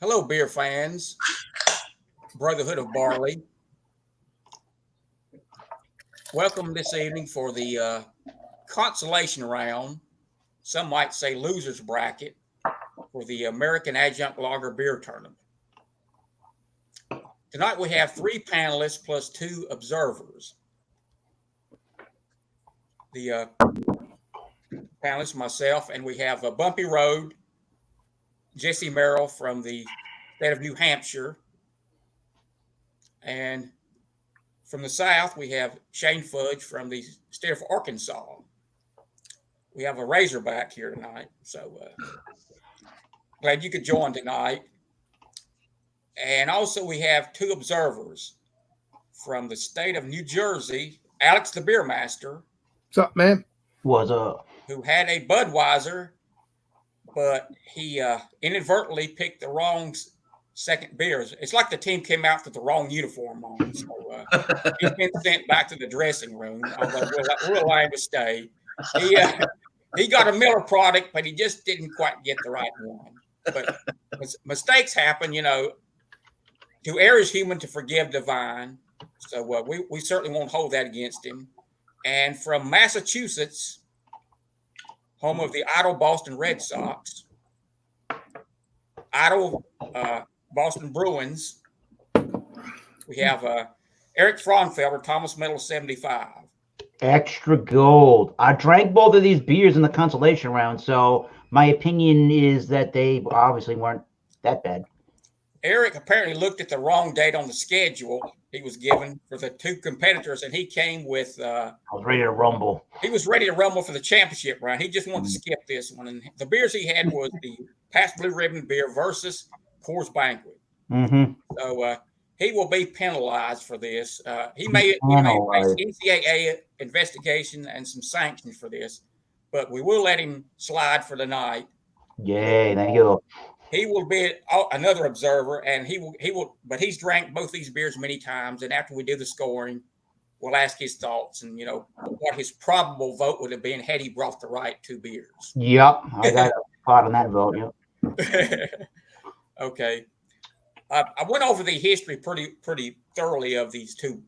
Hello, beer fans. Brotherhood of Barley. Welcome this evening for the consolation round. Some might say losers bracket for the American Adjunct Lager Beer Tournament. Tonight we have three panelists plus two observers. The panelists, myself, and we have a Bumpy Road, Jesse Merrill from the state of New Hampshire, and from the South, we have Shane Fudge from the state of Arkansas. We have a Razorback here tonight, so glad you could join tonight. And also, we have two observers from the state of New Jersey, Alex the Beer Master. What's up, man? What's up? Who had a Budweiser, but he inadvertently picked the wrong second beers. It's like the team came out with the wrong uniform on. So he's been sent back to the dressing room, although we'll allow him to stay. He got a Miller product, but he just didn't quite get the right one. But mistakes happen, To err is human, to forgive divine. So we certainly won't hold that against him. And from Massachusetts, home of the idle Boston Red Sox, idle Boston Bruins, we have Eric Fraunfelder, Thomas Medal 75. Extra gold. I drank both of these beers in the consolation round, so my opinion is that they obviously weren't that bad. Eric apparently looked at the wrong date on the schedule he was given for the two competitors, and he came with. I was ready to rumble. He was ready to rumble for the championship round. He just wanted to skip this one, and the beers he had was the Pabst Blue Ribbon beer versus Coors Banquet. Mm-hmm. So he will be penalized for this. He may face NCAA investigation and some sanctions for this, but we will let him slide for the night. Yay! Thank you. He will be another observer, and he will. But he's drank both these beers many times, and after we do the scoring, we'll ask his thoughts and what his probable vote would have been had he brought the right two beers. Yep, I got a spot on that vote. Yep. Okay, I went over the history pretty thoroughly of these two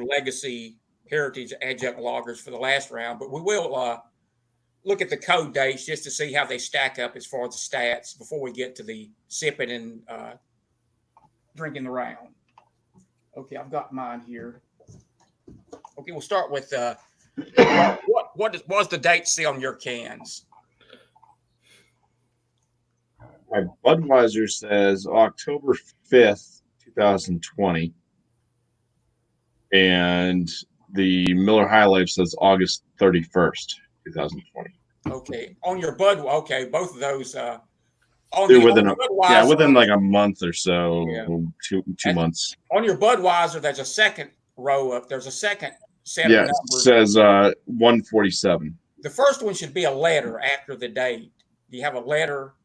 legacy heritage adjunct lagers for the last round, but we will look at the code dates just to see how they stack up as far as the stats before we get to the sipping and drinking the round. Okay, I've got mine here. Okay, we'll start with what does the date say on your cans? My Budweiser says October 5th, 2020. And the Miller High Life says August 31st. 2020. Okay, on your Bud. Okay, both of those. They're within like a month or so, two months. On your Budweiser, there's a second row up. There's a second set. Yeah, it says 147. The first one should be a letter after the date. Do you have a letter?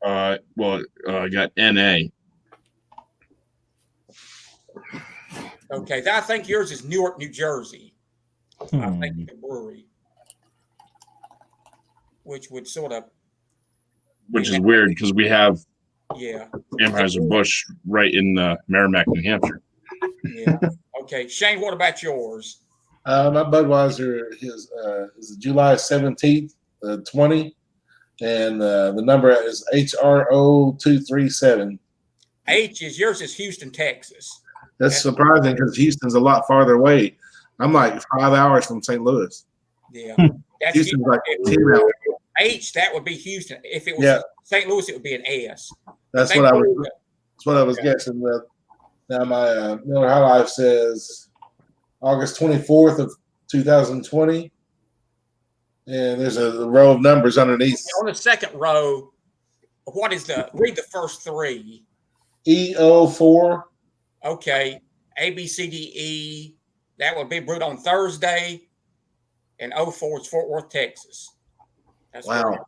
I got NA. Okay, I think yours is Newark, New Jersey. I think the brewery. Which would sort of, which is weird because we have Anheuser-Busch right in Merrimack, New Hampshire. Yeah. Okay, Shane, what about yours? My Budweiser is July 17th, 20, and the number is HRO 237. Yours is Houston, Texas. That's surprising because Houston's a lot farther away. I'm like 5 hours from St. Louis. Yeah. Houston's like 10 hours. H, that would be Houston. If it was St. Louis, it would be an S. That's what I was guessing with. Now my Miller High Life says August 24th of 2020, and there's a row of numbers underneath. On the second row, read the first three. EO4. Okay, ABCDE. That would be brewed on Thursday, and 04 is Fort Worth, Texas. That's wow.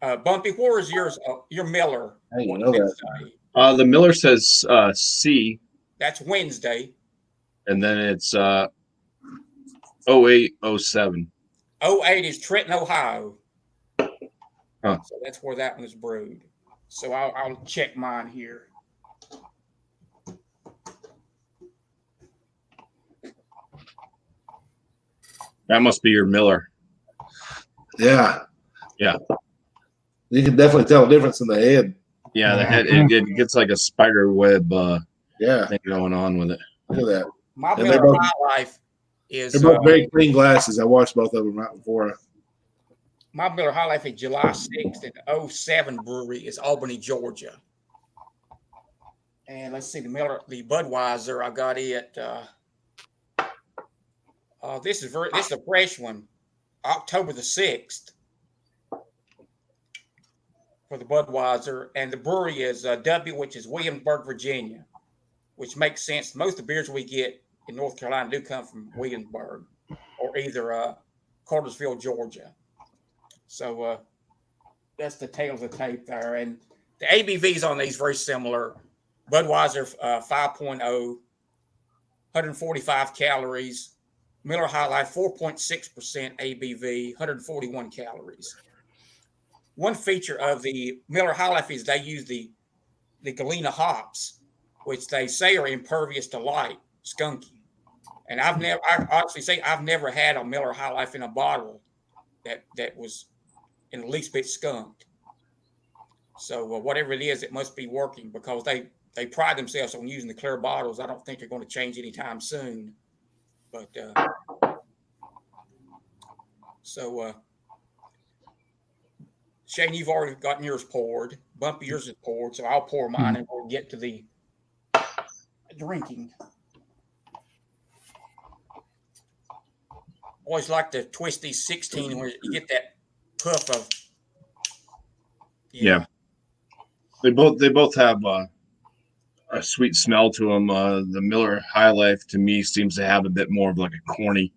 Right. Bumpy, where is yours? Your Miller. I didn't know that. The Miller says C. That's Wednesday. And then it's 0807. 08 is Trenton, Ohio. Huh. So that's where that one is brewed. So I'll check mine here. That must be your Miller. Yeah. Yeah. You can definitely tell a difference in the head. Yeah, the head it gets like a spider web thing going on with it. Look at that. My And Miller High Life is they're both very clean glasses. I watched both of them right before. My Miller High Life is July 6th and 07 brewery is Albany, Georgia. And let's see the Budweiser. I got it. This is a fresh one, October the 6th for the Budweiser, and the brewery is W, which is Williamsburg, Virginia, which makes sense. Most of the beers we get in North Carolina do come from Williamsburg or either Cartersville, Georgia. So that's the tail of the tape there, and the ABVs on these very similar. Budweiser 5.0, 145 calories. Miller High Life 4.6% ABV, 141 calories. One feature of the Miller High Life is they use the Galena hops, which they say are impervious to light, skunky. And I honestly say I've never had a Miller High Life in a bottle that was in the least bit skunked. So whatever it is, it must be working because they pride themselves on using the clear bottles. I don't think they're going to change anytime soon. But Shane, you've already gotten yours poured. Bumpy, yours is poured, so I'll pour mine and we'll get to the drinking. Always like to twist these 16 where you get that puff of. Yeah. They both have a sweet smell to them. The Miller High Life to me seems to have a bit more of like a corny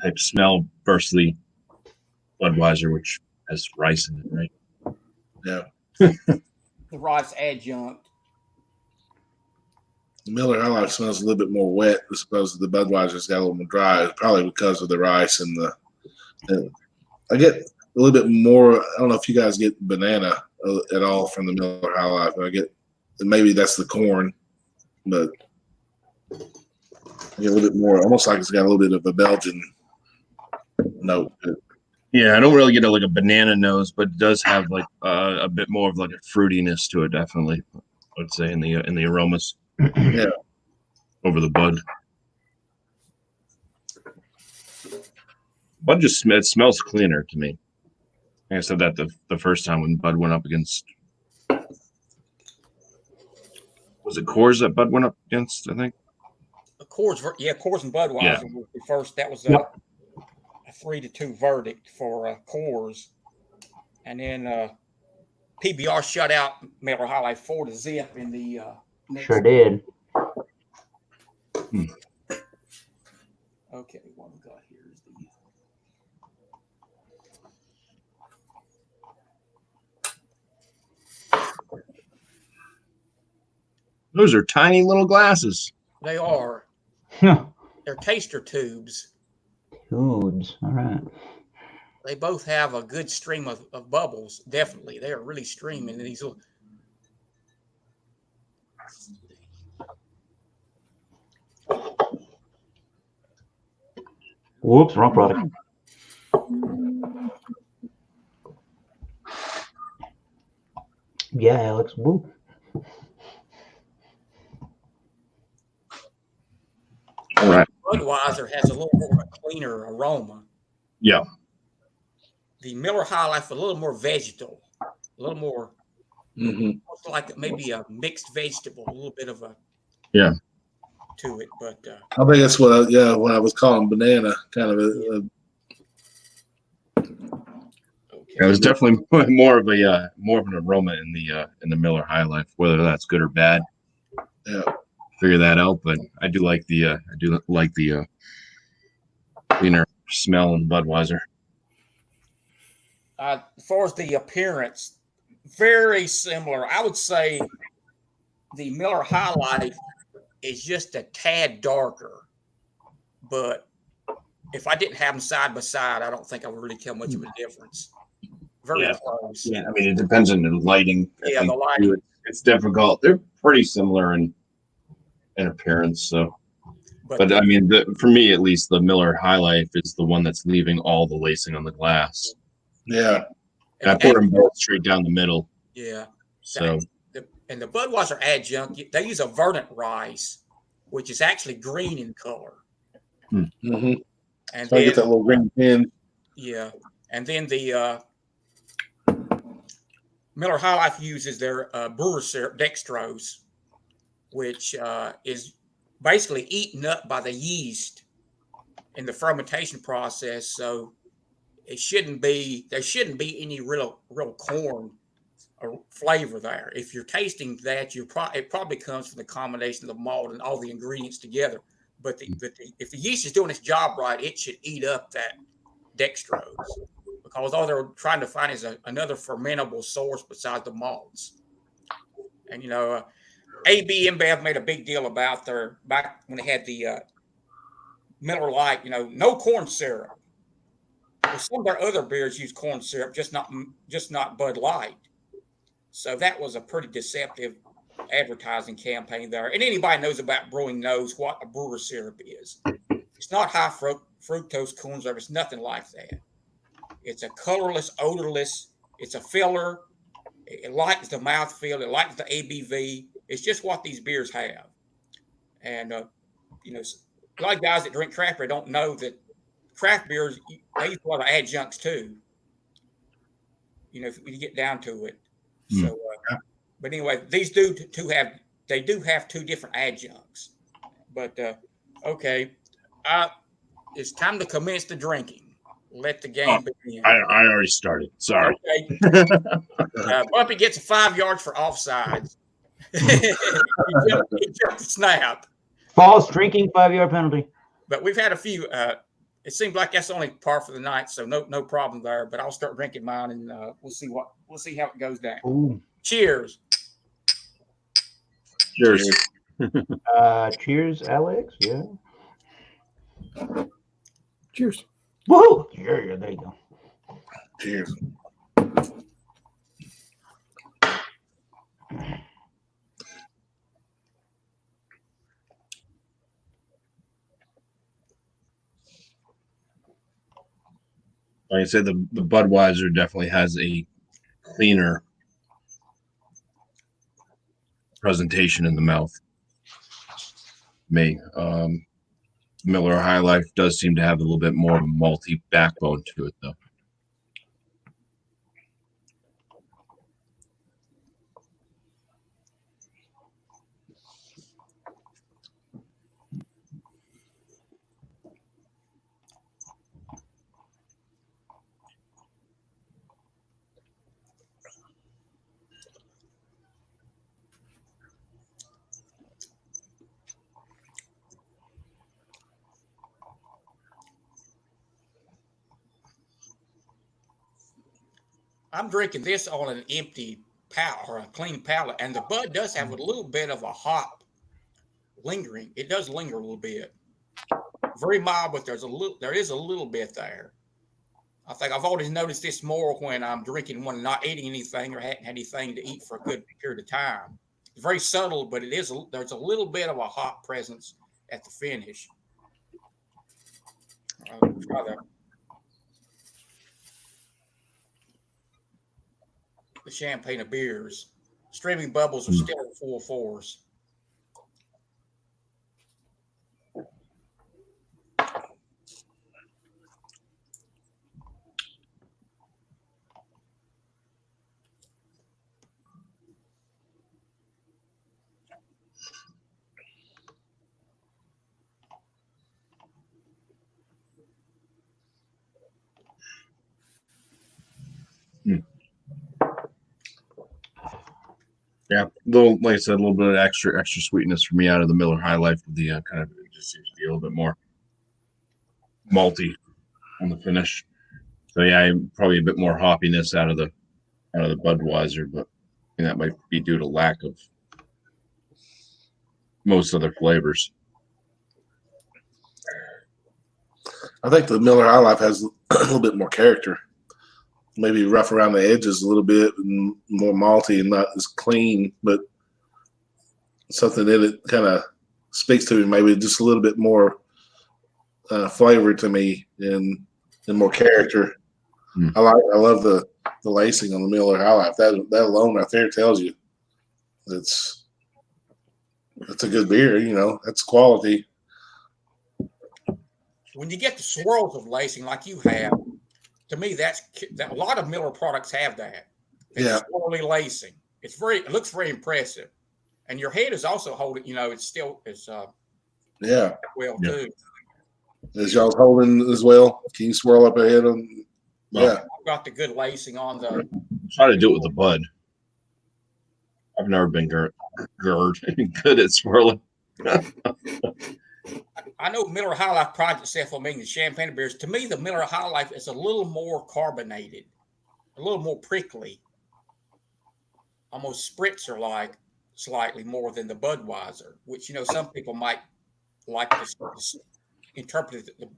type smell versus the Budweiser, which has rice in it, right? Yeah. The rice adjunct. The Miller High Life smells a little bit more wet as opposed to the Budweiser's got a little more dry, probably because of the rice and I get a little bit more. I don't know if you guys get banana at all from the Miller High Life. I get maybe that's the corn, but I get a little bit more, almost like it's got a little bit of a Belgian note. Yeah, I don't really get like a banana nose, but it does have like a bit more of like a fruitiness to it. Definitely, I would say in the aromas. Yeah, over the Bud. Bud just it smells cleaner to me. I think I said that the first time when Bud went up against. Was it Coors that Bud went up against? I think. Coors and Budweiser was the first. That was a 3-2 verdict for Coors, and then PBR shut out Miller High Life 4-0 in the. Sure did. Okay, what we got here is the. Those are tiny little glasses. They are. They're taster tubes. Tubes. All right. They both have a good stream of bubbles. Definitely, they are really streaming in these. Whoops, wrong product. Yeah, Alex. Woo. All right. Budweiser has a little more of a cleaner aroma. Yeah. The Miller High Life a little more vegetal, a little more like maybe a mixed vegetable, a little bit of a to it. But I think that's what I was calling banana, kind of a It was definitely more of an aroma in the Miller High Life, whether that's good or bad. Yeah. Figure that out, but I do like the cleaner smell in Budweiser. as far as the appearance, very similar. I would say the Miller High Life is just a tad darker, but if I didn't have them side by side, I don't think I would really tell much of a difference. very Yeah. close. Yeah, I mean, it depends on the lighting. I Yeah, think, the lighting. too. It's difficult. They're pretty similar in appearance. So, but I mean, for me at least, the Miller High Life is the one that's leaving all the lacing on the glass. Yeah. And I poured them both straight down the middle. Yeah. So, and the Budweiser adjunct, they use a verdant rice, which is actually green in color. Mm-hmm. And so I get that little green pin. Yeah, and then the Miller High Life uses their brewer syrup, dextrose, which is basically eaten up by the yeast in the fermentation process. So there shouldn't be any real corn or flavor there. If you're tasting that, it probably comes from the combination of the malt and all the ingredients together. But if the yeast is doing its job right, it should eat up that dextrose, because all they're trying to find is another fermentable source besides the malts. And AB InBev made a big deal about back when they had the Miller Lite, no corn syrup. Well, some of their other beers use corn syrup, just not Bud Light. So that was a pretty deceptive advertising campaign there. And anybody knows about brewing knows what a brewer syrup is. It's not high fructose corn syrup. It's nothing like that. It's a colorless, odorless. It's a filler. It lightens the mouthfeel. It lightens the ABV. It's just what these beers have. And a lot of guys that drink craft beer don't know that craft beers, they use a lot of adjuncts too. If you get down to it. So, but anyway, these do have two different adjuncts. But okay, it's time to commence the drinking. Let the game begin. I already started. Sorry. Okay. Bumpy gets 5 yards for offsides. he jumped the snap. False drinking, 5-yard penalty. But we've had a few. It seems like that's only par for the night, so no problem there. But I'll start drinking mine, and we'll see how it goes down. Ooh. Cheers. Cheers. Cheers, Alex. Yeah. Cheers. Woohoo! Yeah, there you go. Cheers. Like I said, the Budweiser definitely has a cleaner presentation in the mouth. Miller High Life does seem to have a little bit more of a malty backbone to it, though. I'm drinking this on an empty palate or a clean palate, and the Bud does have a little bit of a hop lingering. It does linger a little bit. Very mild, but there is a little bit there. I think I've always noticed this more when I'm drinking one, not eating anything or hadn't had anything to eat for a good period of time. It's very subtle, but there's a little bit of a hop presence at the finish. Try the champagne of beers. Streaming bubbles are still at 4.4s. Yeah, like I said, a little bit of extra sweetness for me out of the Miller High Life. The kind of it just seems to be a little bit more malty on the finish. So yeah, probably a bit more hoppiness out of the Budweiser, but that might be due to lack of most other flavors. I think the Miller High Life has a little bit more character. maybe rough around the edges a little bit and more malty and not as clean, but something in it kind of speaks to me, maybe just a little bit more flavor to me and more character. I love the lacing on the Miller High Life. That alone right there tells you that's a good beer. You know, that's quality. When you get the swirls of lacing like you have, to me that a lot of Miller products have that. It's swirly lacing. It looks very impressive, and your head is also holding. You know, it's well too. Is y'all's holding as well? Can you swirl up ahead on? Yeah, I've got the good lacing on the. Try to do it with the bud. I've never been good at swirling. I know Miller High Life prides itself on making the champagne beers. To me, the Miller High Life is a little more carbonated, a little more prickly, almost spritzer-like, slightly more than the Budweiser, which, you know, some people might like to interpret the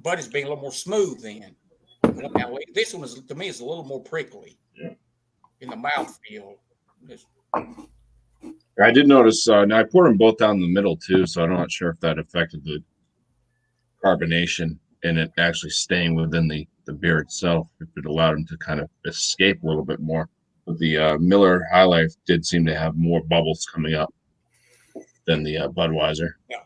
Bud as being a little more smooth then. Now, this one, to me, is a little more prickly in the mouthfeel. I did notice, now I poured them both down the middle too, so I'm not sure if that affected the carbonation and it actually staying within the beer itself, if it allowed them to kind of escape a little bit more. But the Miller High Life did seem to have more bubbles coming up than the Budweiser. Yeah.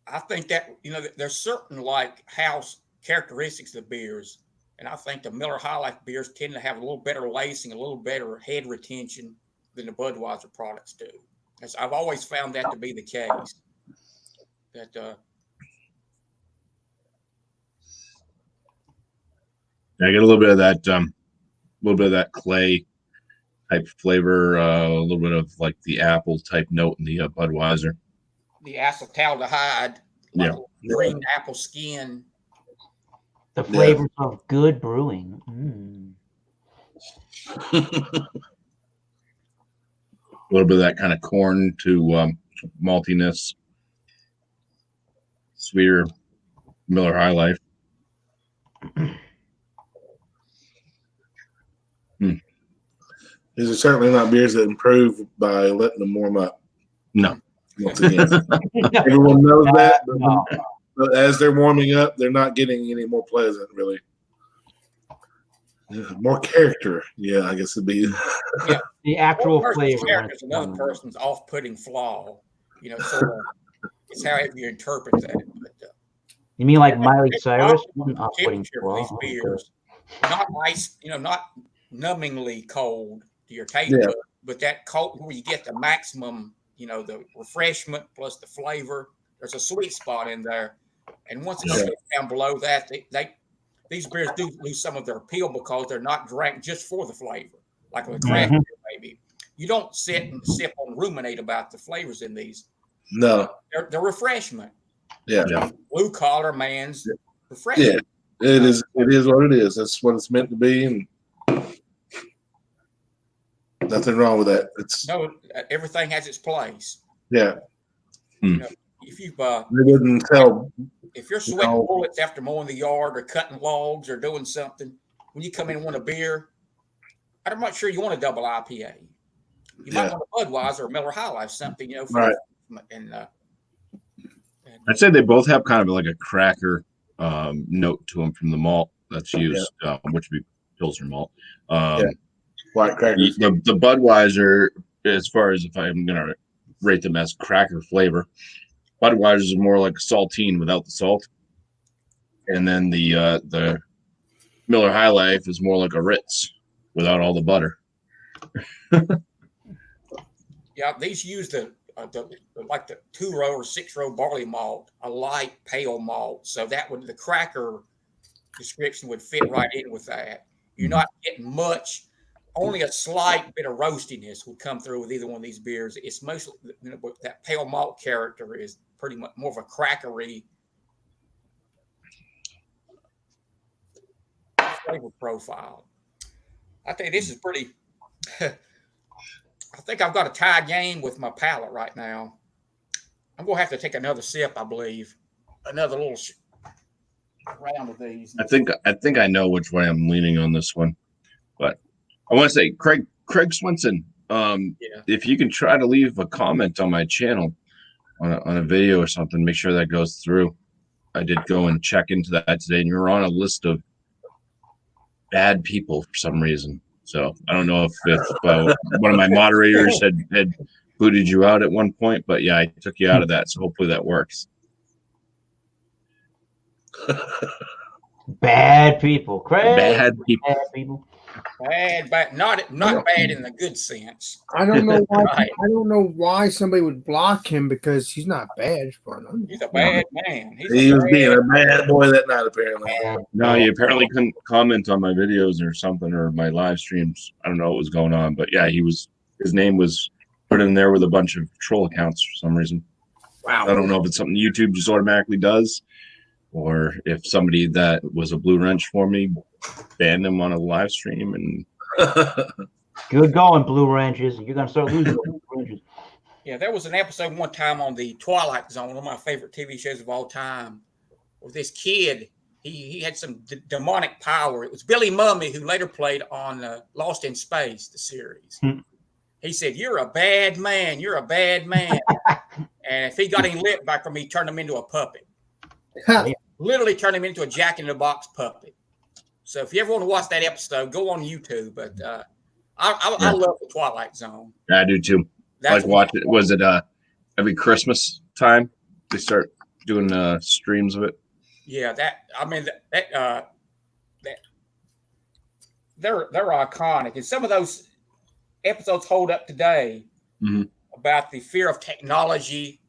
I think that, you know, there's certain like house characteristics of beers, and I think the Miller High Life beers tend to have a little better lacing, a little better head retention than the Budweiser products do. As I've always found that to be the case. That I get a little bit of that clay type flavor, a little bit of like the apple type note in the Budweiser. The acetaldehyde, like green apple skin. The flavors of good brewing. A little bit of that kind of corn to maltiness. Sweeter Miller High Life. These are certainly not beers that improve by letting them warm up. No. Once again, everyone knows that. But as they're warming up, they're not getting any more pleasant, really. More character. Yeah, I guess it'd be. The actual flavor. Character is another person's off-putting flaw. You know, sort of. It's however you interpret that. But, you mean like Miley Cyrus? Temperature for these beers, not ice. You know, not numbingly cold to your taste bud, but that cold where you get the maximum. You know, the refreshment plus the flavor. There's a sweet spot in there, and once it gets down below that, these beers do lose some of their appeal because they're not drank just for the flavor, like with craft beer, maybe. You don't sit and sip and ruminate about the flavors in these. No, they're refreshment. Yeah. Blue collar man's refreshment. Yeah, it is. It is what it is. That's what it's meant to be, and nothing wrong with that. It's everything has its place. Yeah. You know, if you they didn't tell. If you're sweating bullets after mowing the yard or cutting logs or doing something, when you come in and want a beer, I'm not sure you want a double IPA. You might want a Budweiser or Miller High Life, something, you know. Right. I'd say they both have kind of like a cracker note to them from the malt that's used, which would be Pilsner malt. White crackers. The Budweiser, as far as if I'm going to rate them as cracker flavor, Budweiser is more like a saltine without the salt, and then the Miller High Life is more like a Ritz without all the butter. These use the 2-row or 6-row barley malt, a light pale malt, so that would the cracker description would fit right in with that. You're not getting much. Only a slight bit of roastiness would come through with either one of these beers. It's mostly that pale malt character is pretty much more of a crackery flavor profile. I think this is pretty. I think I've got a tie game with my palate right now. I'm going to have to take another sip, I believe. Another little. round of these. I think I know which way I'm leaning on this one, but I want to say Craig Swinson. If you can try to leave a comment on my channel on a video or something, make sure that goes through. I did go and check into that today, and you're on a list of bad people for some reason. So I don't know if one of my moderators had booted you out at one point, but yeah, I took you out of that. So hopefully that works. Bad people, Craig. Bad people. Bad people. Bad, not bad in the good sense. I don't know why. Right. I don't know why somebody would block him because he's not bad. He's a bad man. He was being a bad boy that night, apparently. No, he apparently couldn't comment on my videos or something, or my live streams. I don't know what was going on, but yeah, his name was put in there with a bunch of troll accounts for some reason. Wow. I don't know if it's something YouTube just automatically does, or if somebody that was a blue wrench for me banned him on a live stream. And Good going, Blue Wrenches. You're gonna start losing Blue Wrenches. Yeah, there was an episode one time on the Twilight Zone, one of my favorite TV shows of all time, where this kid, he had some demonic power. It was Billy Mummy, who later played on Lost in Space, the series. He said, "You're a bad man. You're a bad man." And if he got any lip back from me, turned him into a puppet. Literally turned him into a Jack-in-the-Box puppet. So if you ever want to watch that episode, go on YouTube. But I love the Twilight Zone. I do too. That's watch it. Was it every Christmas time they start doing streams of it? Yeah, they're iconic, and some of those episodes hold up today about the fear of technology.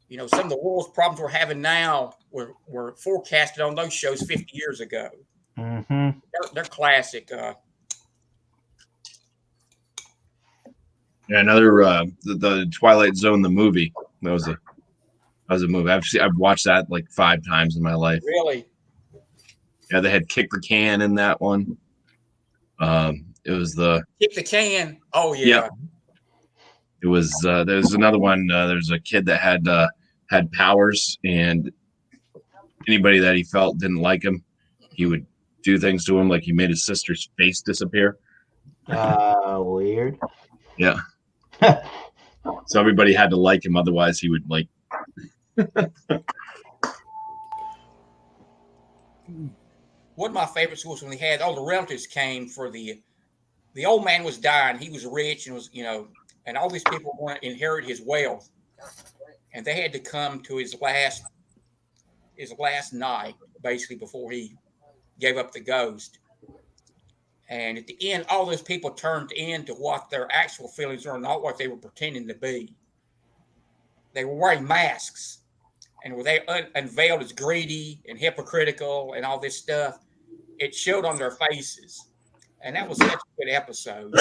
You know, some of the world's problems we're having now were forecasted on those shows 50 years ago. Mm-hmm. They're classic. Yeah, another the Twilight Zone, the movie. That was a movie. I've watched that like 5 times in my life. Really? Yeah, they had Kick the Can in that one. It was the Kick the Can. Oh yeah. Yeah. It was there's another one. There's a kid that had powers, and anybody that he felt didn't like him, he would do things to him, like he made his sister's face disappear. Weird. Yeah. So everybody had to like him, otherwise he would like. One of my favorites was when they had all the relatives came for the old man was dying. He was rich and was, and all these people want to inherit his wealth, and they had to come to his last night, basically, before he gave up the ghost. And at the end, all those people turned into what their actual feelings were, not what they were pretending to be. They were wearing masks, and were they unveiled as greedy and hypocritical and all this stuff, it showed on their faces. And that was such a good episode.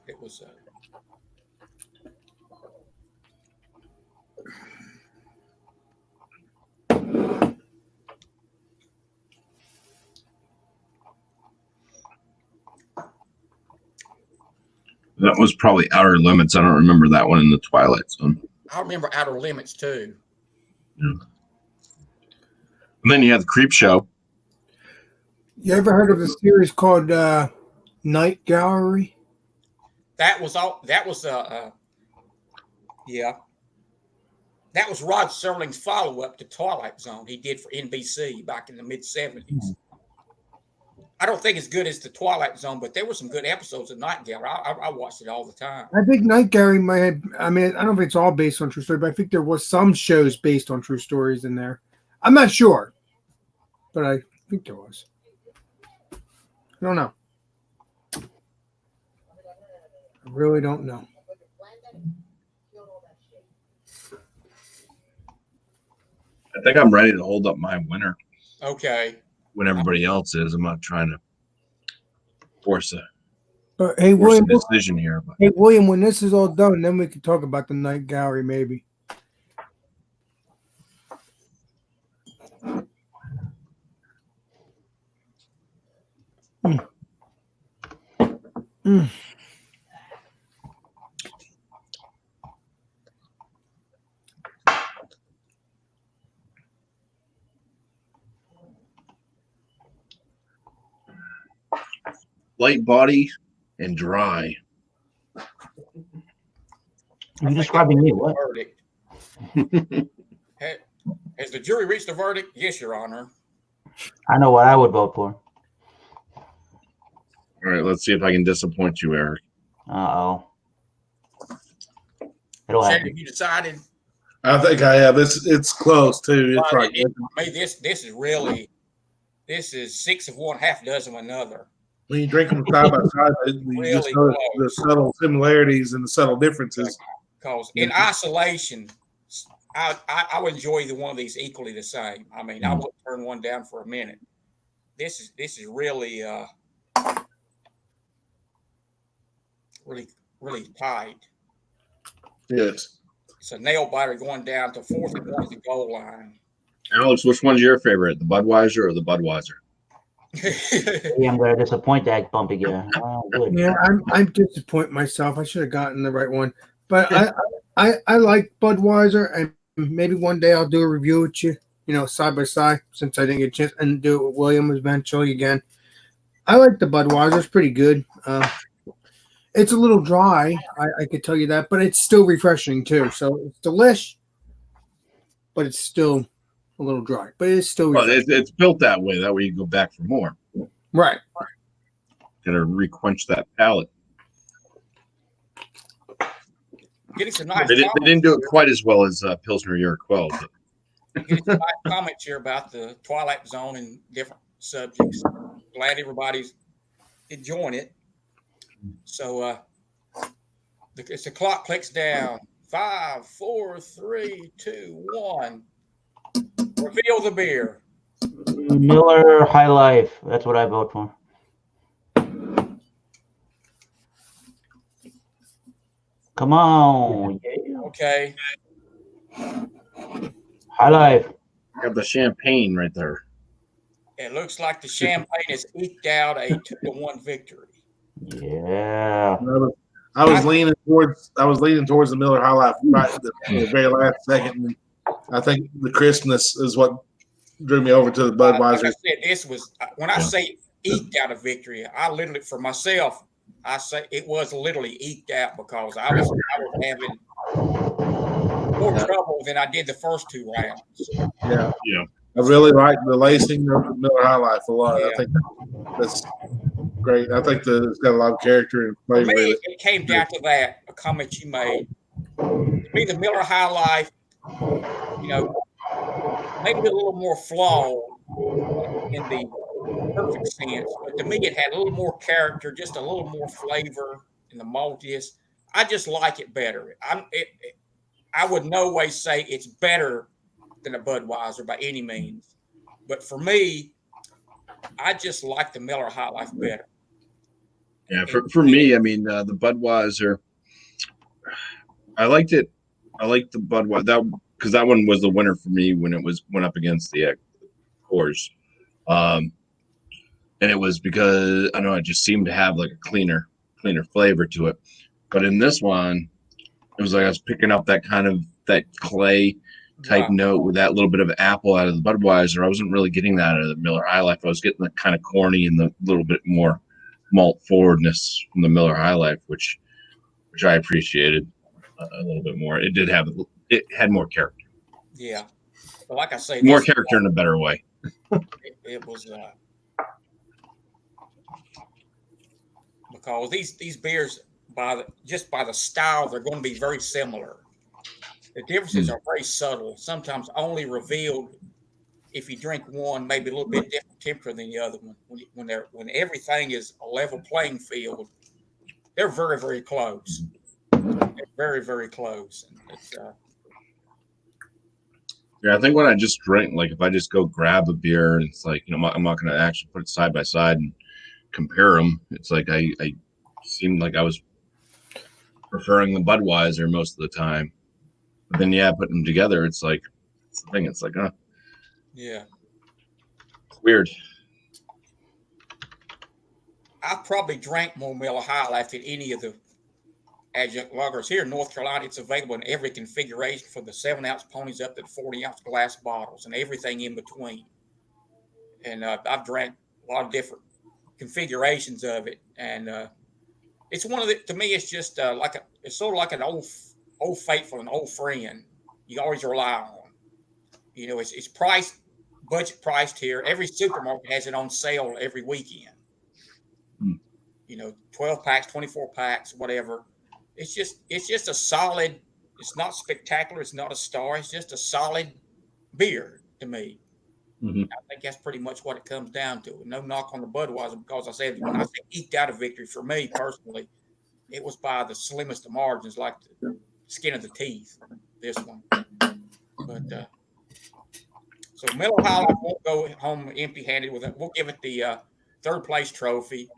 It was. That was probably Outer Limits. I don't remember that one in the Twilight Zone. I remember Outer Limits too. Yeah. And then you had the Creep Show. You ever heard of a series called Night Gallery? That was That was Rod Serling's follow-up to Twilight Zone he did for NBC back in the mid-'70s. I don't think it's good as the Twilight Zone, but there were some good episodes of Night Gallery. I watched it all the time. I think Night Gallery might have, I don't know if it's all based on true story, but I think there was some shows based on true stories in there. I'm not sure, but I think there was. I don't know. I really don't know. I think I'm ready to hold up my winner. Okay. When everybody else is. I'm not trying to force a William, decision here. But. Hey, William, when this is all done, then we can talk about the Night Gallery, maybe. light body and dry. Are you describing me? What? Verdict. Has the jury reached a verdict? Yes, Your Honor. I know what I would vote for. All right, let's see if I can disappoint you, Eric. Uh-oh. It'll Shane, happen. have you decided? I think I have. It's close too. It's right. This is 6 of one, half dozen of another. When you drink them side by side, you just Really notice the close. subtle similarities and the subtle differences. Because in isolation, I would enjoy either one of these equally the same. I mean, I wouldn't turn one down for a minute. This is really really tight. Yes. It's a nail biter going down to 4th and 1 at the goal line. Alex, which one's your favorite, the Budweiser or the Budweiser? Yeah, I'm going to disappoint that bumpy guy. Oh, good. Yeah, I'm disappointed myself. I should have gotten the right one, but I like Budweiser, and maybe one day I'll do a review with you, side by side, since I didn't get a chance, and do it with William eventually again. I like the Budweiser; it's pretty good. It's a little dry, I could tell you that, but it's still refreshing too. So it's delish, but it's still a little dry. But it's still refreshing. Well, it's built that way. That way you go back for more. Right. Got to re-quench that palate. Getting some nice They didn't do it quite as well as Pilsner Urquell. Getting some nice comments here about the Twilight Zone and different subjects. Glad everybody's enjoying it. So as the clock clicks down, 5, 4, 3, 2, 1. Reveal the beer. Miller High Life. That's what I vote for. Come on. Okay. High Life. Got the champagne right there. It looks like the champagne has eked out a 2-1 victory. Yeah. I was leaning towards the Miller High Life right at the very last second. I think the crispness is what drew me over to the Budweiser. Like I said, this was when I say eked out a victory. I literally, for myself, I say it was literally eked out because I was having more trouble than I did the first 2 rounds. Yeah. Yeah. I really like the lacing of the Miller High Life a lot. Yeah. I think that's great. I think it's got a lot of character and flavor. For me, it came down to that, a comment you made. To me, the Miller High Life, maybe a little more flawed in the perfect sense, but to me, it had a little more character, just a little more flavor in the maltiness. I just like it better. I would no way say it's better than a Budweiser by any means, but for me, I just like the Miller High Life better. Yeah, for me, I mean, the Budweiser, I liked it. I liked the Budweiser because that one was the winner for me when it went up against the Coors, and it was because I don't know, it just seemed to have like a cleaner flavor to it. But in this one, it was like I was picking up that kind of that clay type note with that little bit of apple out of the Budweiser. I wasn't really getting that out of the Miller High Life. I was getting the kind of corny and the little bit more malt forwardness from the Miller High Life, which I appreciated a little bit more. It had more character. Yeah, but like I say, more character in a better way. It was because these beers by the style they're going to be very similar. The differences are very subtle, sometimes only revealed if you drink one, maybe a little bit different temperature than the other one. When everything is a level playing field, they're very, very close. They're very, very close. Yeah, I think when I just drink, like if I just go grab a beer, and it's like, I'm not going to actually put it side by side and compare them. It's like I seemed like I was preferring the Budweiser most of the time. But then, putting them together, it's like, it's the thing. It's like, yeah, it's weird. I probably drank more Miller High Life than any of the adjunct lagers here in North Carolina. It's available in every configuration from the 7-ounce ponies up to the 40-ounce glass bottles and everything in between. And I've drank a lot of different configurations of it, and it's one of the. To me, it's just it's sort of like an old faithful, an old friend. You always rely on. You know, it's priced, budget priced here. Every supermarket has it on sale every weekend. You know, 12 packs, 24 packs, whatever. It's just a solid. It's not spectacular. It's not a star. It's just a solid beer to me. Mm-hmm. I think that's pretty much what it comes down to. No knock on the Budweiser, because I said when I say eked out a victory for me personally, it was by the slimmest of margins, like the skin of the teeth. This one, but so Miller High Life won't go home empty-handed with it. We'll give it the third place trophy.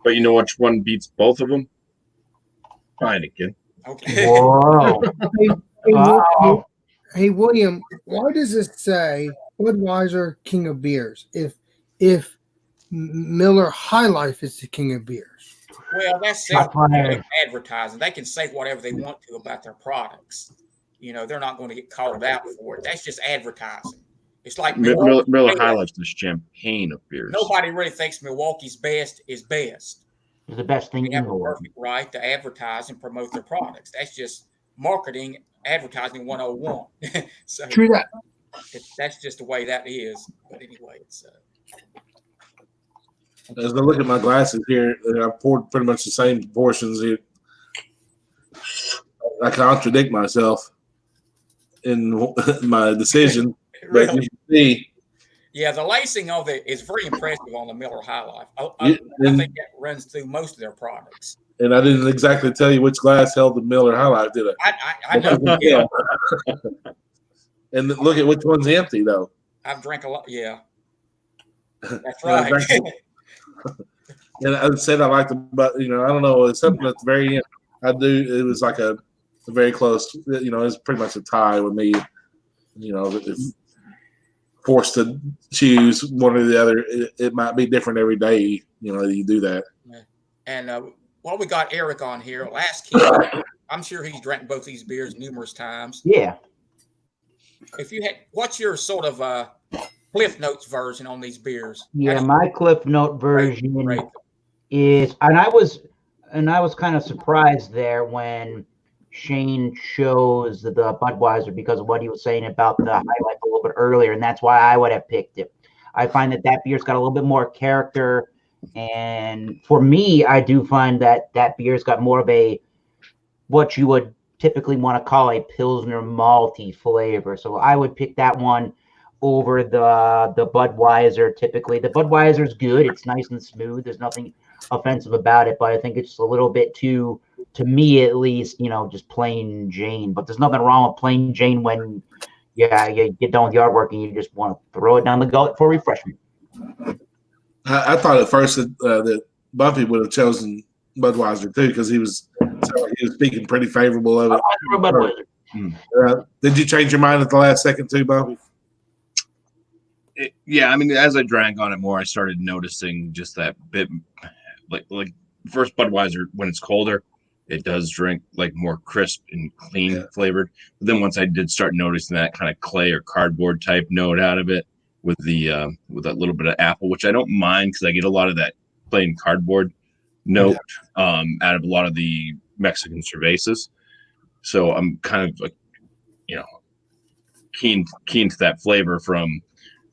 But you know which one beats both of them? Heineken. Okay. Whoa. Wow. Hey, William, why does it say Budweiser King of Beers if Miller High Life is the king of beers? Well, that's advertising. They can say whatever they want to about their products. You know, they're not going to get called out for it. That's just advertising. It's like Miller High Life's the champagne of beers. Nobody really thinks Milwaukee's best is best. It's the best thing They have in a the world. perfect right to advertise and promote their products. That's just marketing, advertising 101. So True that. That's just the way that is. But anyway, it's as I look at my glasses here, I poured pretty much the same portions here. I contradict myself in my decision, really. but you can see. Yeah, the lacing of it is very impressive on the Miller High Life. I think that runs through most of their products. And I didn't exactly tell you which glass held the Miller High Life, did I? I know. Yeah. And look at which one's empty, though. I've drank a lot. Yeah, that's right. And I said I liked it, but I don't know. It's something at the very end. I do. It was like a very close. It's pretty much a tie with me. If forced to choose one or the other, it might be different every day. You do that. And while we got Eric on here, last key, I'm sure he's drank both these beers numerous times. Yeah. What's your sort of Cliff Notes version on these beers? Yeah, my Cliff Note version is, and I was kind of surprised there when Shane chose the Budweiser because of what he was saying about the High Life a little bit earlier, and that's why I would have picked it. I find that beer's got a little bit more character, and for me, I do find that beer's got more of a what you would typically want to call a Pilsner malty flavor. So I would pick that one over the Budweiser. Typically, the Budweiser's good. It's nice and smooth. There's nothing offensive about it, but I think it's just a little bit too, to me at least, just plain Jane. But there's nothing wrong with plain Jane when you get done with yard work and you just want to throw it down the gullet for refreshment. I thought at first that Buffy would have chosen Budweiser too because he was speaking pretty favorable of it. Did you change your mind at the last second too, Buffy? Yeah, I mean, as I drank on it more, I started noticing just that bit, like first Budweiser when it's colder, it does drink like more crisp and clean flavored. But then once I did start noticing that kind of clay or cardboard type note out of it with with that little bit of apple, which I don't mind because I get a lot of that plain cardboard note out of a lot of the Mexican cervezas. So I'm kind of like, keen to that flavor from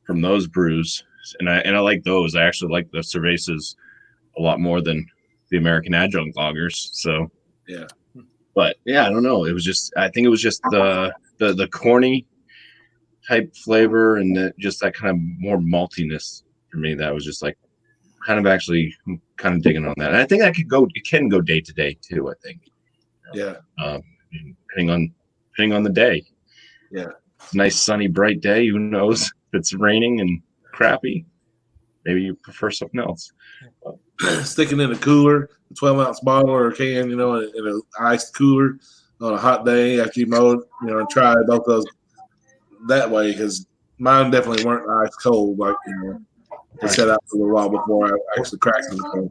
those brews, and I like those. I actually like the cervezas a lot more than the American adjunct lagers. So yeah, but yeah, I don't know. I think it was just the corny type flavor and just that kind of more maltiness for me. That was just like kind of actually kind of digging on that. And I think it can go day to day too. I think. Yeah. Depending on the day. Yeah. Nice sunny bright day. Who knows if it's raining and crappy? Maybe you prefer something else. Sticking in a cooler, a 12-ounce bottle or a can, in an iced cooler on a hot day after you mow it, and try both those that way because mine definitely weren't ice cold. Like, they set out for a little while before I actually cracked them. So.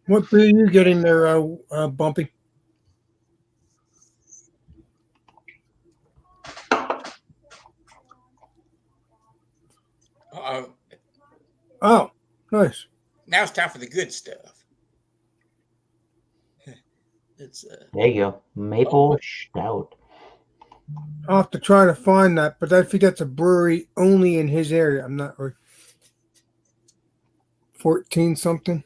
What beer are you getting there, Bumpy? Oh, nice. now it's time for the good stuff. It's There you go. Maple stout. I'll have to try to find that, but I think that's a brewery only in his area. I'm not really 14 something.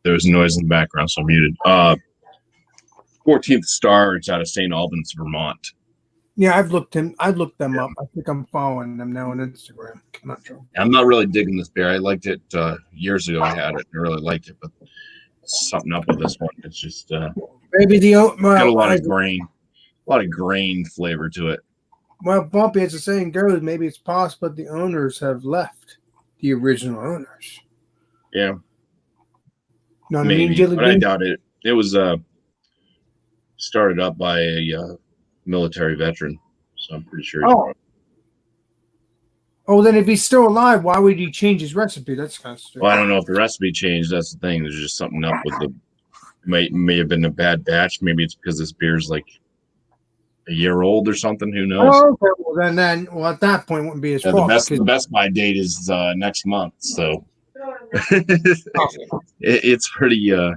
There was noise in the background, so I'm muted. 14th Star. It's out of St. Albans, Vermont. Yeah, I've looked them up. I think I'm following them now on Instagram. I'm not sure. I'm not really digging this beer. I liked it years ago. I had it. I really liked it, but something up with this one. It's just Maybe got a lot of grain flavor to it. Well, Bumpy, as the saying goes, maybe it's possible the owners have left the original owners. Yeah, No, maybe, Jelly but I Bean? doubt it. It was started up by a military veteran, so I'm pretty sure. Oh, then if he's still alive, why would he change his recipe? That's kind of stupid. Well, I don't know if the recipe changed. That's the thing. There's just something up with the. May have been a bad batch. Maybe it's because this beer's like a year old or something. Who knows? Oh, okay. Well, then, at that point, it wouldn't be his fault. The best buy date is next month, so it's pretty. Yeah.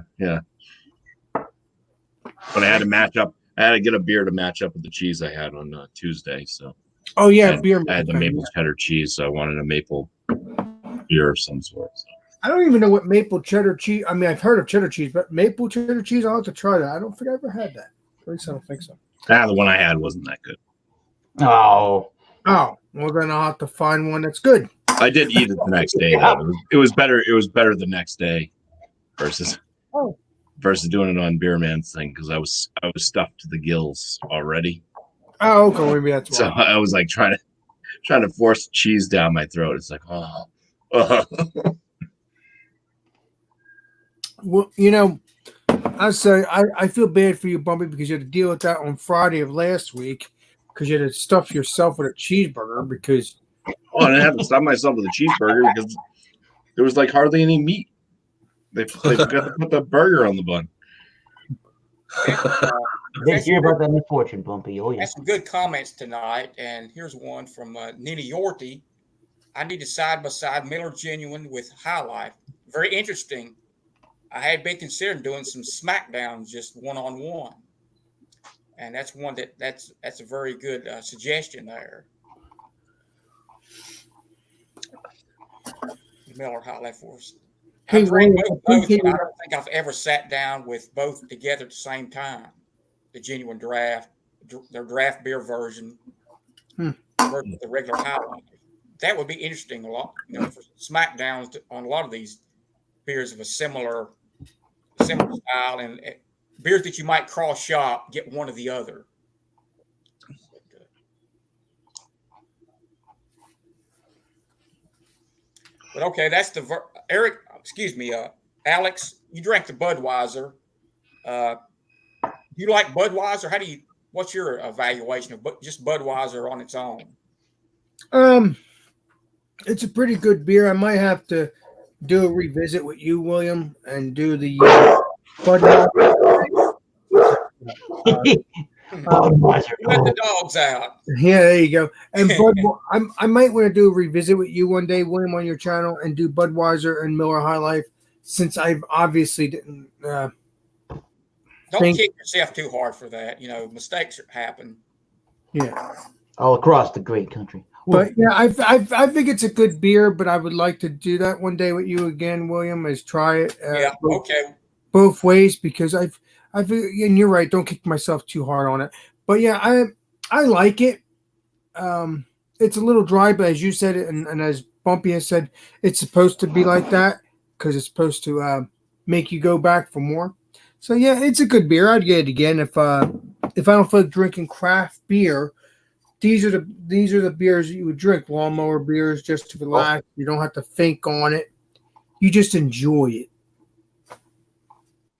But I had to match up. I had to get a beer to match up with the cheese I had on Tuesday. So. Oh yeah, beer. I had the maple cheddar cheese, so I wanted a maple beer of some sort. So. I don't even know what maple cheddar cheese. I mean, I've heard of cheddar cheese, but maple cheddar cheese, I'll have to try that. I don't think I ever had that. At least I don't think so. The one I had wasn't that good. Oh. Oh, well then I'll have to find one that's good. I did eat it the next day. Though. It was better. It was better the next day versus doing it on Beer Man's thing because I was stuffed to the gills already. Oh, okay, maybe that's why. So I was like trying to force cheese down my throat. It's like, oh. Well, I feel bad for you, Bumpy, because you had to deal with that on Friday of last week because you had to stuff yourself with a cheeseburger because. Oh, I didn't have to stuff myself with a cheeseburger because there was like hardly any meat. They forgot to put the burger on the bun. Did you hear about that misfortune, Bumpy? Oh, yeah. Had some good comments tonight, and here's one from Nina Yorty. I need a side-by-side Miller Genuine with High Life. Very interesting. I had been considering doing some smackdowns just one-on-one, and that's one that's a very good suggestion there. The Miller High Life Force. I drank both, but I don't think I've ever sat down with both together at the same time. The genuine draft, their draft beer version, versus the regular High Life. That would be interesting a lot, for smackdowns on a lot of these beers of a similar style and beers that you might cross shop, get one or the other. But okay, that's the Eric. Excuse me, Alex. You drank the Budweiser. You like Budweiser? What's your evaluation of just Budweiser on its own? It's a pretty good beer. I might have to do a revisit with you, William, and do the Budweiser. Let the dogs out. Yeah, there you go. And I might want to do a revisit with you one day, William, on your channel, and do Budweiser and Miller High Life, since I obviously didn't. Don't kick yourself too hard for that. Mistakes happen. Yeah. All across the great country. But yeah, I think it's a good beer, but I would like to do that one day with you again, William, is try it. Both ways, because I and you're right, don't kick myself too hard on it. But yeah, I like it. It's a little dry, but as you said it, and as Bumpy has said, it's supposed to be like that because it's supposed to make you go back for more. So yeah, it's a good beer. I'd get it again if I don't feel like drinking craft beer. These are the beers that you would drink, lawnmower beers, just to relax. You don't have to think on it. You just enjoy it.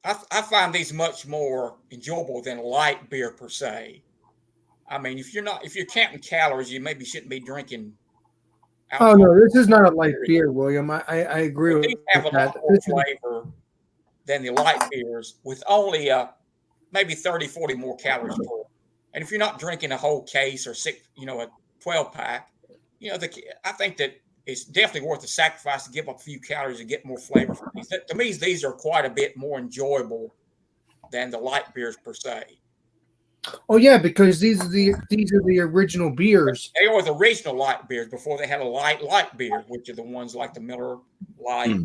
I find these much more enjoyable than light beer per se. I mean, if you're counting calories, you maybe shouldn't be drinking. Oh no, this is not a light beer, William. I agree with these have a lot more flavor than the light beers, with only maybe 30, 40 more calories per. And if you're not drinking a whole case or a 12-pack, I think that it's definitely worth the sacrifice to give up a few calories and get more flavor from these. To me, these are quite a bit more enjoyable than the light beers per se. Oh yeah, because these are the original beers. They were the original light beers before they had a light beer, which are the ones like the Miller Light,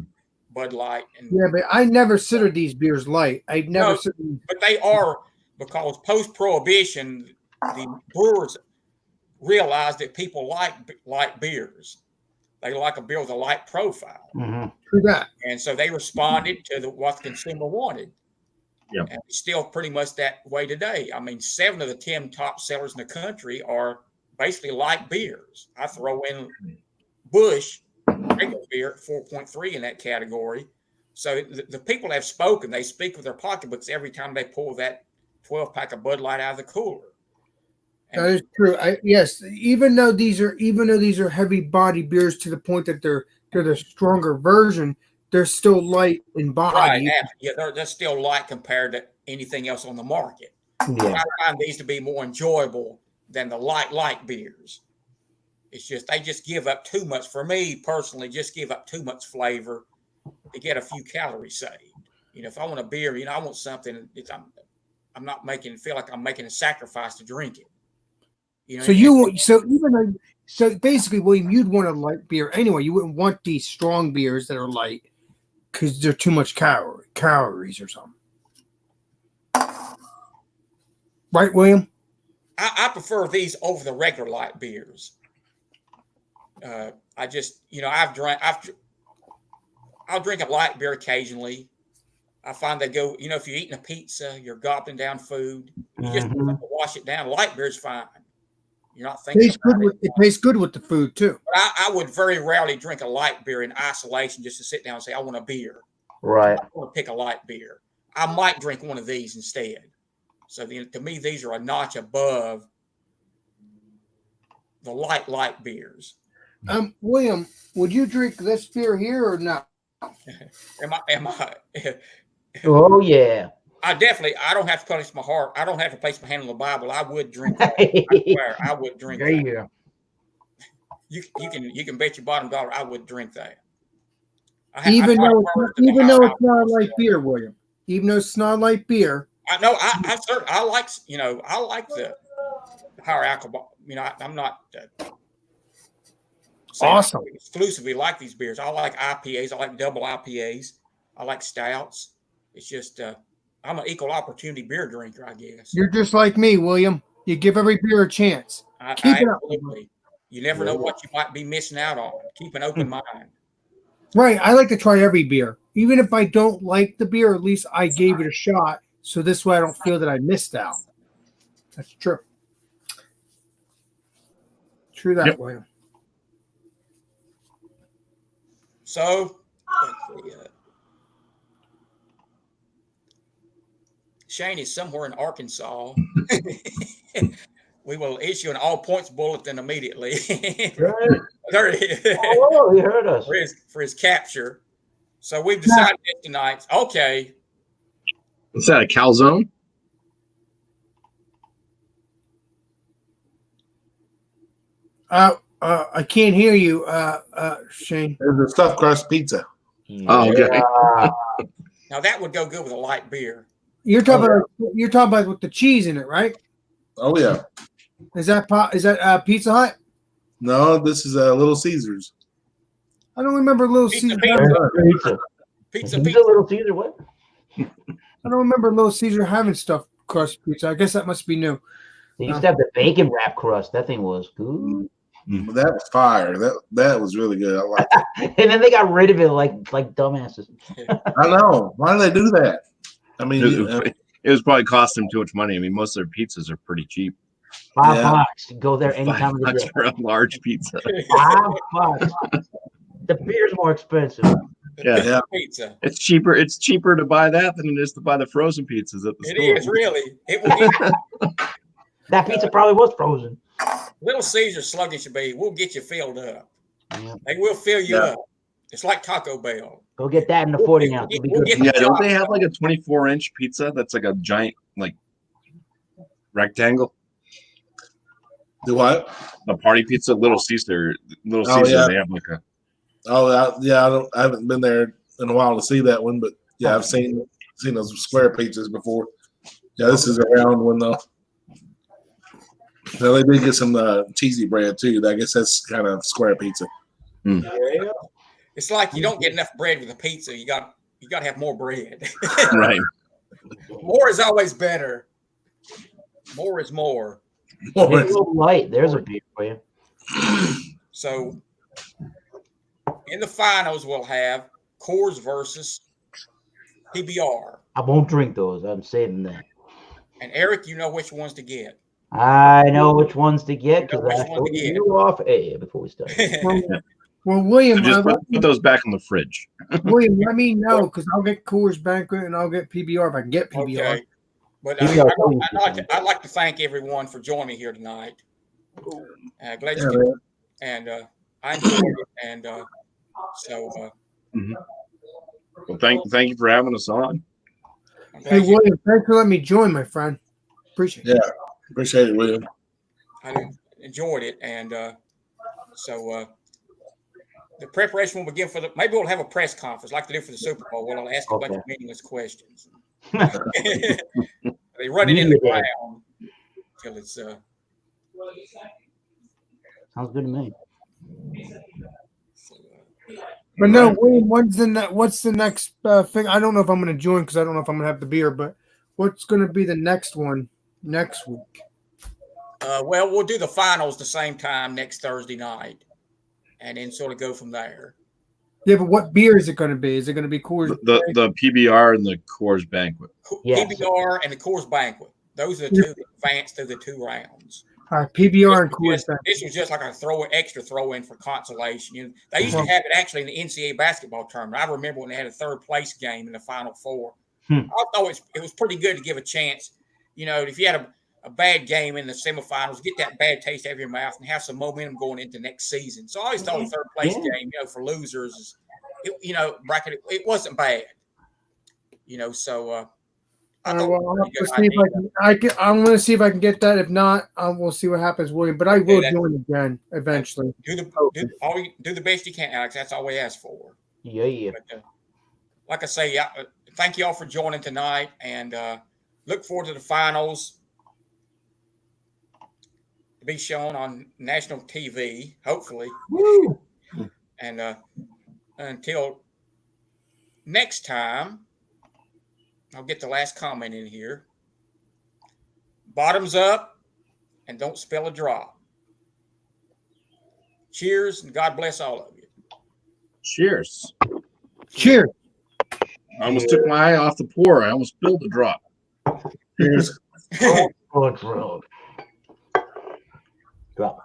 Bud Light, and Yeah, but I never considered these beers light. I never. But they are, because post-prohibition, the brewers realized that people like light beers. They like a beer with a light profile. Mm-hmm. True that. And so they responded to what the consumer wanted. Yeah. And it's still pretty much that way today. I mean, 7 of the 10 top sellers in the country are basically light beers. I throw in Busch regular beer at 4.3 in that category. So the people have spoken. They speak with their pocketbooks every time they pull that 12-pack of Bud Light out of the cooler. And That is true. Yes, even though these are heavy body beers to the point that they're the stronger version, they're still light in body. right, yeah, they're still light compared to anything else on the market. Yeah. I find these to be more enjoyable than the light beers. It's just they just give up too much. For me personally, just give up too much flavor to get a few calories saved. You know, if I want a beer, I want something. I'm not feel like I'm making a sacrifice to drink it. You know, So basically, William, you'd want a light beer anyway. You wouldn't want these strong beers that are light because they're too much calories or something. Right, William? I prefer these over the regular light beers. I just, I'll drink a light beer occasionally. I find they go, if you're eating a pizza, you're gobbling down food. You just have to wash it down. Light beer's fine. You're not thinking It tastes good with the food too. But I would very rarely drink a light beer in isolation just to sit down and say, I want a beer. Right. I want to pick a light beer. I might drink one of these instead. So to me, these are a notch above the light beers. William, would you drink this beer here or not? Am I? Oh yeah. I don't have to place my heart. I don't have to place my hand on the Bible. I would drink that. I swear, I would drink There that. you go. You can bet your bottom dollar I would drink that. Even though it's not a light beer, William. Even though it's not a light beer. I know. I like the higher alcohol. I'm not awesome. Exclusively like these beers. I like IPAs. I like double IPAs. I like stouts. It's just I'm an equal opportunity beer drinker, I guess. You're just like me, William. You give every beer a chance. Keep it up. You never know what you might be missing out on. Keep an open mind. Right. I like to try every beer. Even if I don't like the beer, at least I gave it a shot. So this way I don't feel that I missed out. That's true. True that, William. So, Shane is somewhere in Arkansas. We will issue an all points bulletin immediately. Right. There he is. Oh, he heard us. For his capture. So we've decided tonight. Okay. Is that a calzone? I can't hear you, Shane. There's a stuffed crust pizza. Oh, okay. Now that would go good with a light beer. You're talking about with the cheese in it, right? Oh yeah. Is that Pizza Hut? No, this is Little Caesars. I don't remember Little Caesar. Pizza. Little Caesar, what? I don't remember Little Caesar having stuffed crust pizza. I guess that must be new. They used to have the bacon wrap crust. That thing was good. That was fire. That was really good. I like it. And then they got rid of it like dumbasses. I know. Why do they do that? I mean, it was probably costing them too much money. I mean, most of their pizzas are pretty cheap. $5. Go there any time of the day. For a large pizza. $5. The beer's more expensive. Yeah. Pizza. It's cheaper. It's cheaper to buy that than it is to buy the frozen pizzas at the store. It is really. It will get That pizza probably was frozen. Little Caesar sluggish bee. We'll get you filled up. Yeah. They will fill you up. It's like Taco Bell. Go get that in the 40 ounce. It'll be good. Yeah, don't they have like a 24-inch pizza that's like a giant rectangle? Do what? A party pizza, Little Caesar. Yeah. They have like a I haven't been there in a while to see that one, but yeah, I've seen those square pizzas before. Yeah, this is a round one though. So they did get some cheesy bread too. I guess that's kind of square pizza. Yeah. It's like you don't get enough bread with a pizza. You got to have more bread. Right. More is always better. More is more. It's a little light. There's a beer for you. So in the finals, we'll have Coors versus PBR. I won't drink those. I'm saving that. And Eric, you know which ones to get. I know which ones to get because which I ones told to get. you off air before we start. Well, William, So just put those back in the fridge. William, let me know because I'll get Coors Banquet and I'll get PBR if I can get PBR. Okay. But I'd like to thank everyone for joining me here tonight. Glad you did. And I enjoyed it. And Well, thank you for having us on. Hey, William, thanks for letting me join, my friend. Appreciate it. Yeah, appreciate it, William. I enjoyed it. And the preparation will begin maybe we'll have a press conference like they do for the Super Bowl. We'll ask a bunch of meaningless questions. They run it in the ground until it's. Sounds good to me. But no, William, what's the next thing? I don't know if I'm going to join because I don't know if I'm going to have the beer, but what's going to be the next one next week? Well, we'll do the finals the same time next Thursday night, and then sort of go from there. Yeah, but what beer is it going to be? Is it going to be Coors? The PBR and the Coors Banquet. Yes. PBR and the Coors Banquet. Those are the two that advance through the 2 rounds. All right, PBR and Coors Banquet. This was just like a extra throw in for consolation. They used to have it actually in the NCAA basketball tournament. I remember when they had a 3rd place game in the Final Four. I thought it was pretty good to give a chance. If you had a bad game in the semifinals, get that bad taste out of your mouth and have some momentum going into next season. So I always thought a 3rd place game, for losers, bracket, it wasn't bad. So I thought I'm going to see if I can get that. If not, we'll see what happens, William. But I will join again eventually. Do the best you can, Alex. That's all we ask for. Yeah. But, like I say, thank you all for joining tonight, and look forward to the finals to be shown on national TV, hopefully. Woo! And until next time, I'll get the last comment in here. Bottoms up, and don't spill a drop. Cheers, and God bless all of you. Cheers. Cheers. I almost took my eye off the pour. I almost spilled the drop. Cheers. Drop.